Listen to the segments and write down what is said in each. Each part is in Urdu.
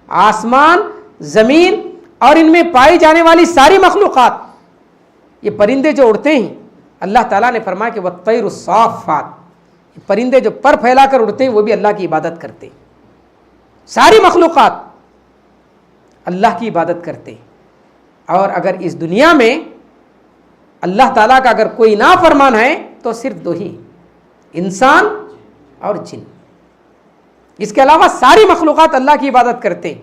آسمان، زمین اور ان میں پائی جانے والی ساری مخلوقات، یہ پرندے جو اڑتے ہیں، اللہ تعالیٰ نے فرمایا کہ والطیر الصافات، پرندے جو پر پھیلا کر اڑتے ہیں وہ بھی اللہ کی عبادت کرتے ہیں. ساری مخلوقات اللہ کی عبادت کرتے ہیں. اور اگر اس دنیا میں اللہ تعالیٰ کا اگر کوئی نافرمان ہے تو صرف دو ہی، انسان اور جن. اس کے علاوہ ساری مخلوقات اللہ کی عبادت کرتے ہیں.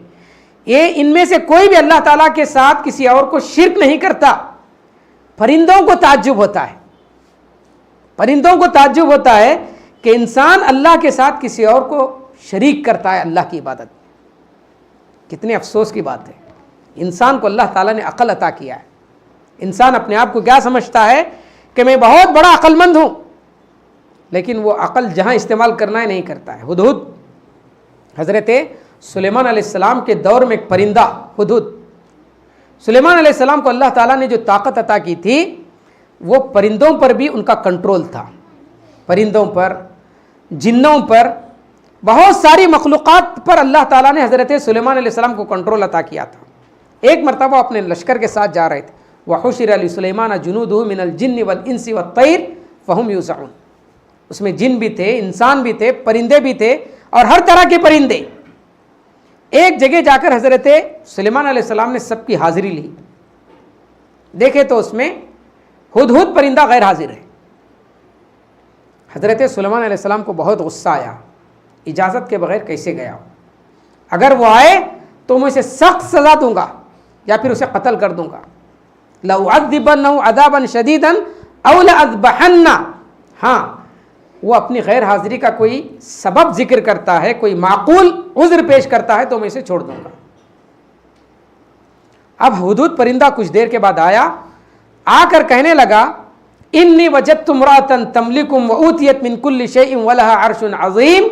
یہ ان میں سے کوئی بھی اللہ تعالیٰ کے ساتھ کسی اور کو شرک نہیں کرتا. پرندوں کو تعجب ہوتا ہے، پرندوں کو تعجب ہوتا ہے کہ انسان اللہ کے ساتھ کسی اور کو شریک کرتا ہے اللہ کی عبادت. کتنے افسوس کی بات ہے. انسان کو اللہ تعالیٰ نے عقل عطا کیا ہے. انسان اپنے آپ کو کیا سمجھتا ہے کہ میں بہت بڑا عقل مند ہوں، لیکن وہ عقل جہاں استعمال کرنا ہے نہیں کرتا ہے. ہدہد، حضرت سلیمان علیہ السلام کے دور میں ایک پرندہ ہدہد، سلیمان علیہ السلام کو اللہ تعالیٰ نے جو طاقت عطا کی تھی وہ پرندوں پر بھی ان کا کنٹرول تھا. پرندوں پر، جنوں پر، بہت ساری مخلوقات پر اللہ تعالیٰ نے حضرت سلیمان علیہ السلام کو کنٹرول عطا کیا تھا. ایک مرتبہ اپنے لشکر کے ساتھ جا رہے تھے، وَحُشِرَ لِسُلَيْمَانَ جُنُودُهُ مِنَ الْجِنِّ وَالْإِنسِ وَالطَّيْرِ فَهُمْ يُوزَعُونَ. اس میں جن بھی تھے، انسان بھی تھے، پرندے بھی تھے اور ہر طرح کے پرندے. ایک جگہ جا کر حضرت سلیمان علیہ السلام نے سب کی حاضری لی. دیکھے تو اس میں ہدہد پرندہ غیر حاضر ہے. حضرت سلیمان علیہ السلام کو بہت غصہ آیا، اجازت کے بغیر کیسے گیا؟ اگر وہ آئے تو میں اسے سخت سزا دوں گا یا پھر اسے قتل کر دوں گا. لَأُعَذِّبَنَّهُ عَذَابًا شَدِيدًا أَوْ لَأَذْبَحَنَّهُ. ہاں، وہ اپنی غیر حاضری کا کوئی سبب ذکر کرتا ہے، کوئی معقول عذر پیش کرتا ہے تو میں اسے چھوڑ دوں گا. اب ہدہد پرندہ کچھ دیر کے بعد آیا، آ کر کہنے لگا انی وجدت امرأة تملکم وأوتیت من کل شیء ولها عرش عظیم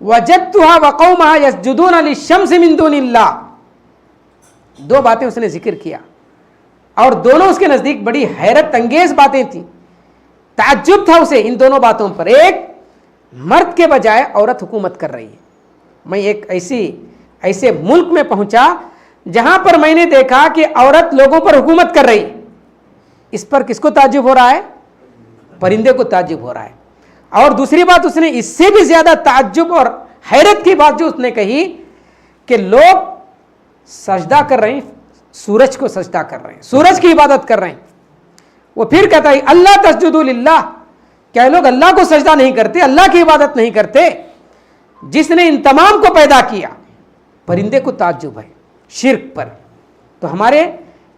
وجدتها وقومها یسجدون للشمس من دون اللہ. دو باتیں اس نے ذکر کیا اور دونوں اس کے نزدیک بڑی حیرت انگیز باتیں تھیں. تعجب تھا اسے ان دونوں باتوں پر. ایک، مرد کے بجائے عورت حکومت کر رہی ہے. میں ایک ایسے ملک میں پہنچا جہاں پر میں نے دیکھا کہ عورت لوگوں پر حکومت کر رہی. اس پر کس کو تعجب ہو رہا ہے؟ پرندے کو تعجب ہو رہا ہے. اور دوسری بات اس نے اس سے بھی زیادہ تعجب اور حیرت کی بات جو اس نے کہی کہ لوگ سجدہ کر رہے ہیں، سورج کو سجدہ کر رہے ہیں، سورج کی عبادت کر رہے ہیں. وہ پھر کہتا ہے اللہ تسجدوا للہ، کیا لوگ اللہ کو سجدہ نہیں کرتے، اللہ کی عبادت نہیں کرتے جس نے ان تمام کو پیدا کیا؟ پرندے کو تعجب ہے شرک پر. تو ہمارے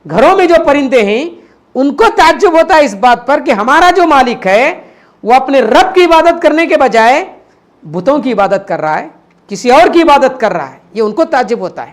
گھروں میں جو پرندے ہیں ان کو تعجب ہوتا ہے اس بات پر کہ ہمارا جو مالک ہے وہ اپنے رب کی عبادت کرنے کے بجائے بتوں کی عبادت کر رہا ہے، کسی اور کی عبادت کر رہا ہے. یہ ان کو تعجب ہوتا ہے.